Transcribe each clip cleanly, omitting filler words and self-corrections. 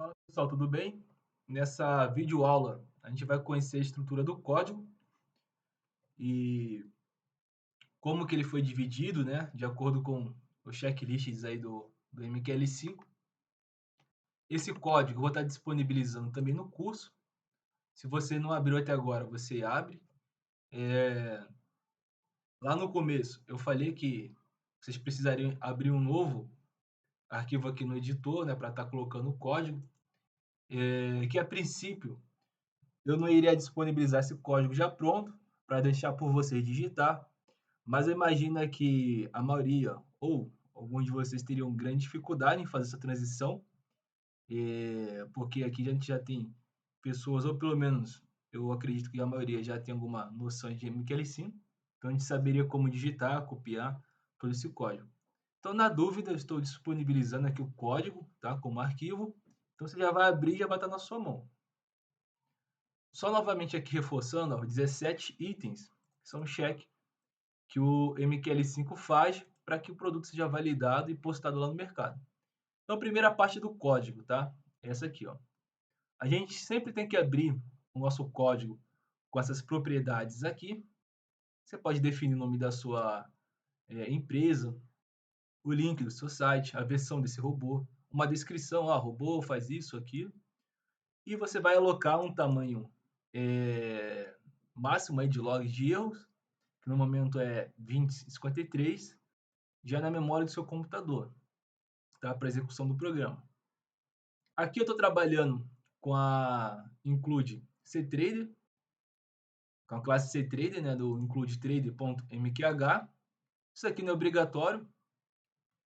Fala pessoal, tudo bem? Nessa videoaula a gente vai conhecer a estrutura do código e como que ele foi dividido, né, de acordo com os checklists aí do MQL5. Esse código eu vou estar disponibilizando também no curso. Se você não abriu até agora, você abre. Lá no começo eu falei que vocês precisariam abrir um novo arquivo aqui no editor, né, para estar colocando o código, que a princípio eu não iria disponibilizar esse código já pronto para deixar por vocês digitar, mas eu imagino que a maioria ou alguns de vocês teriam grande dificuldade em fazer essa transição, porque aqui a gente já tem pessoas, ou pelo menos eu acredito que a maioria já tem alguma noção de MQL5, então a gente saberia como digitar, copiar todo esse código. Então, na dúvida, eu estou disponibilizando aqui o código, tá, como arquivo, então você já vai abrir e já vai estar na sua mão. Só novamente aqui reforçando, ó, 17 itens são check que o MQL5 faz para que o produto seja validado e postado lá no mercado. Então, a primeira parte do código, tá? Essa aqui, ó. A gente sempre tem que abrir o nosso código com essas propriedades aqui. Você pode definir o nome da sua empresa, o link do seu site, a versão desse robô, uma descrição, ó, robô faz isso, aquilo. E você vai alocar um tamanho máximo aí de logs de erros, que no momento é 2053, já na memória do seu computador, tá? Para execução do programa. Aqui eu estou trabalhando com a include ctrader, com a classe ctrader, né, do include trader.mqh. Isso aqui não é obrigatório,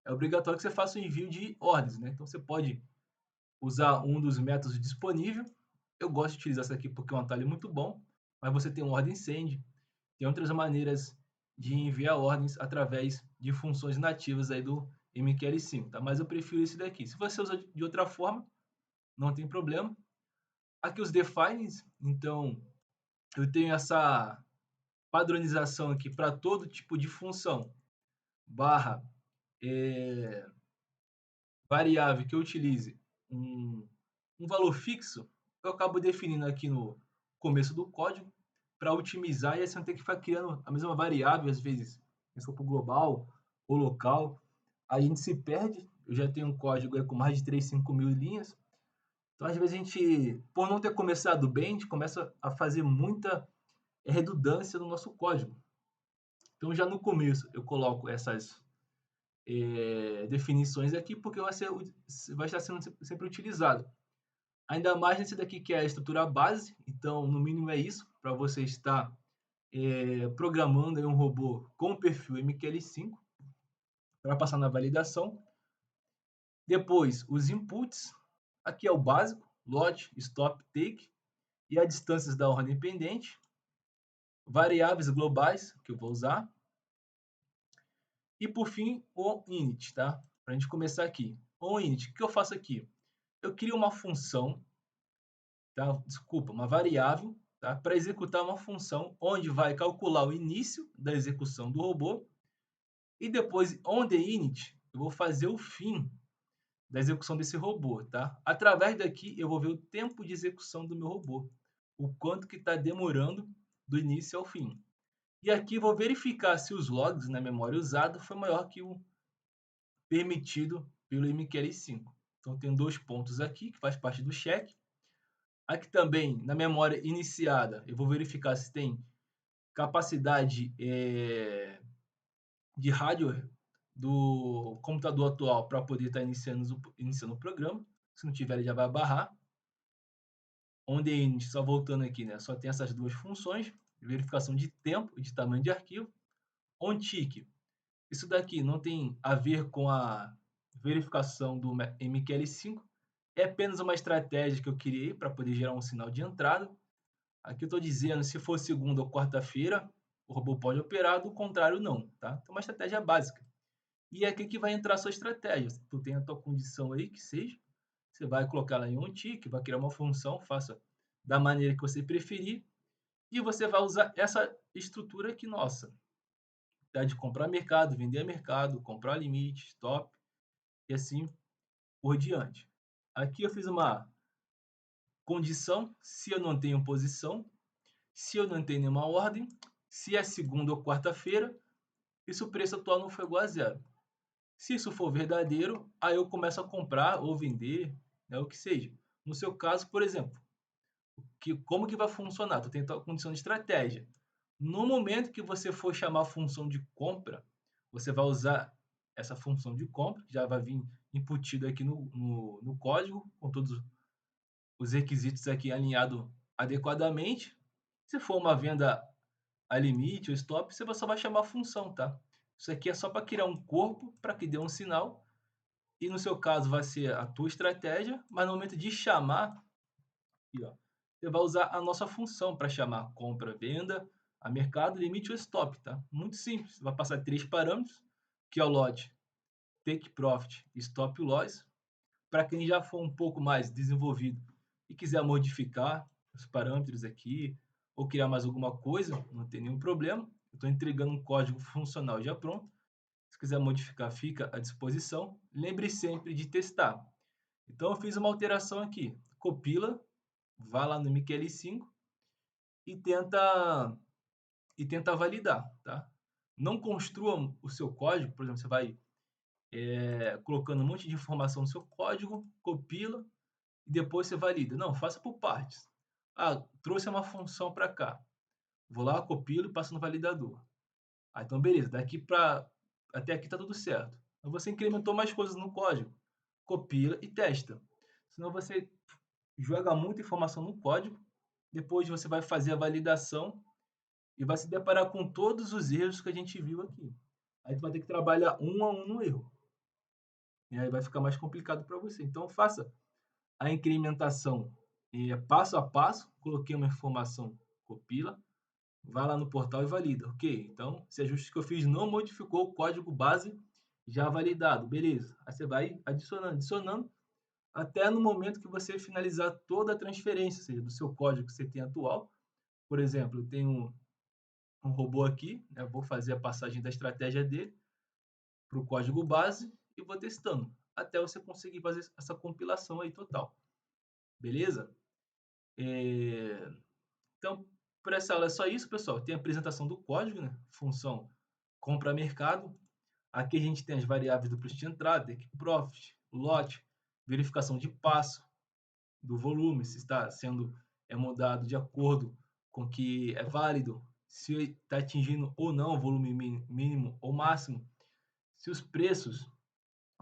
é obrigatório que você faça o envio de ordens, né? Então você pode usar um dos métodos disponível. Eu gosto de utilizar isso aqui porque é um atalho muito bom, mas você tem um ordem send, tem outras maneiras de enviar ordens através de funções nativas aí do MQL5, tá? Mas eu prefiro esse daqui. Se você usa de outra forma, não tem problema. Aqui os defines, então eu tenho essa padronização aqui para todo tipo de função, barra variável que eu utilize um valor fixo, eu acabo definindo aqui no começo do código para otimizar e assim não ter que ficar criando a mesma variável, às vezes, se for para o global ou local, a gente se perde. Eu já tenho um código aí com mais de 3, 5 mil linhas, então às vezes a gente, por não ter começado bem, a gente começa a fazer muita redundância no nosso código. Então já no começo eu coloco essas definições aqui porque vai estar sendo sempre utilizado. Ainda mais nesse daqui que é a estrutura base, então no mínimo é isso, para você estar programando um robô com o perfil MQL5 para passar na validação. Depois, os inputs, aqui é o básico, load, stop, take, e as distâncias da ordem pendente, variáveis globais que eu vou usar, e por fim, o init, tá? Para a gente começar aqui. O init, o que eu faço aqui? Eu crio uma função, tá? Desculpa, uma variável, tá? Para executar uma função onde vai calcular o início da execução do robô e depois, on the init, eu vou fazer o fim da execução desse robô, tá? Através daqui, eu vou ver o tempo de execução do meu robô, o quanto que está demorando do início ao fim. E aqui vou verificar se os logs na memória usada foi maior que o permitido pelo MQL5. Então, tem dois pontos aqui, que faz parte do check. Aqui também, na memória iniciada, eu vou verificar se tem capacidade de hardware do computador atual para poder estar iniciando o programa. Se não tiver, ele já vai barrar. Onde a gente, só voltando aqui, né, só tem essas duas funções, verificação de tempo e de tamanho de arquivo. OnTick, isso daqui não tem a ver com a verificação do MQL5, é apenas uma estratégia que eu criei para poder gerar um sinal de entrada. Aqui eu estou dizendo, se for segunda ou quarta-feira, o robô pode operar, do contrário não, tá? Então, uma estratégia básica. E é aqui que vai entrar a sua estratégia. Se tu tem a tua condição aí, que seja, você vai colocar lá em um tick, vai criar uma função, faça da maneira que você preferir, e você vai usar essa estrutura aqui nossa, tá? De comprar mercado, vender mercado, comprar limite, stop, e assim por diante. Aqui eu fiz uma condição, se eu não tenho posição, se eu não tenho nenhuma ordem, se é segunda ou quarta-feira, e se o preço atual não for igual a zero. Se isso for verdadeiro, aí eu começo a comprar ou vender, né, o que seja. No seu caso, por exemplo, como que vai funcionar? Tu tem tua condição de estratégia. No momento que você for chamar a função de compra, você vai usar essa função de compra, que já vai vir embutido aqui no código, com todos os requisitos aqui alinhados adequadamente. Se for uma venda a limite ou stop, você só vai chamar a função, tá? Isso aqui é só para criar um corpo, para que dê um sinal, e no seu caso vai ser a tua estratégia, mas no momento de chamar, aqui, ó, você vai usar a nossa função para chamar compra, venda, a mercado, limite ou stop, tá? Muito simples. Você vai passar 3 parâmetros, que é o lote, take profit, stop loss. Para quem já for um pouco mais desenvolvido e quiser modificar os parâmetros aqui ou criar mais alguma coisa, não tem nenhum problema. Eu estou entregando um código funcional já pronto. Se quiser modificar, fica à disposição. Lembre sempre de testar. Então, eu fiz uma alteração aqui. Copila, vá lá no MQL5 e tenta validar, tá? Não construa o seu código, por exemplo, você vai colocando um monte de informação no seu código, copila e depois você valida. Não, faça por partes. Ah, trouxe uma função para cá. Vou lá, copilo e passo no validador. Ah, então beleza, daqui para até aqui tá tudo certo. Então você incrementou mais coisas no código, copila e testa. Senão você joga muita informação no código, depois você vai fazer a validação e vai se deparar com todos os erros que a gente viu aqui. Aí tu vai ter que trabalhar um a um no erro. E aí vai ficar mais complicado para você. Então faça a incrementação passo a passo, coloquei uma informação, copila, vai lá no portal e valida. Ok, então esse ajuste que eu fiz não modificou o código base já validado, beleza. Aí você vai adicionando, adicionando, até no momento que você finalizar toda a transferência, ou seja, do seu código que você tem atual. Por exemplo, eu tenho um robô aqui, né? Vou fazer a passagem da estratégia dele para o código base e vou testando, até você conseguir fazer essa compilação aí total. Beleza? Então, por essa aula é só isso, pessoal. Tem a apresentação do código, né? Função compra mercado. Aqui a gente tem as variáveis do preço de entrada, take profit, lote, verificação de passo do volume, se está sendo mudado de acordo com que é válido, se está atingindo ou não o volume mínimo ou máximo, se os preços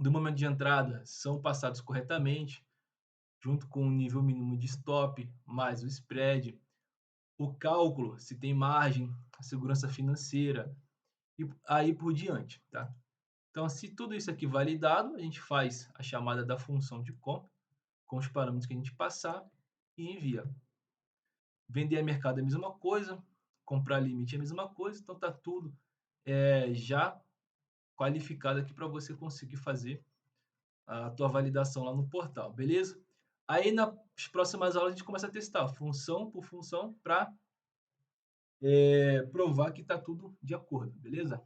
do momento de entrada são passados corretamente, junto com o nível mínimo de stop, mais o spread, o cálculo, se tem margem, a segurança financeira e aí por diante, tá? Então, se tudo isso aqui validado, a gente faz a chamada da função de compra com os parâmetros que a gente passar e envia. Vender a mercado é a mesma coisa, comprar limite é a mesma coisa, então tá tudo já qualificado aqui para você conseguir fazer a tua validação lá no portal, beleza? Aí nas próximas aulas a gente começa a testar função por função para provar que está tudo de acordo, beleza?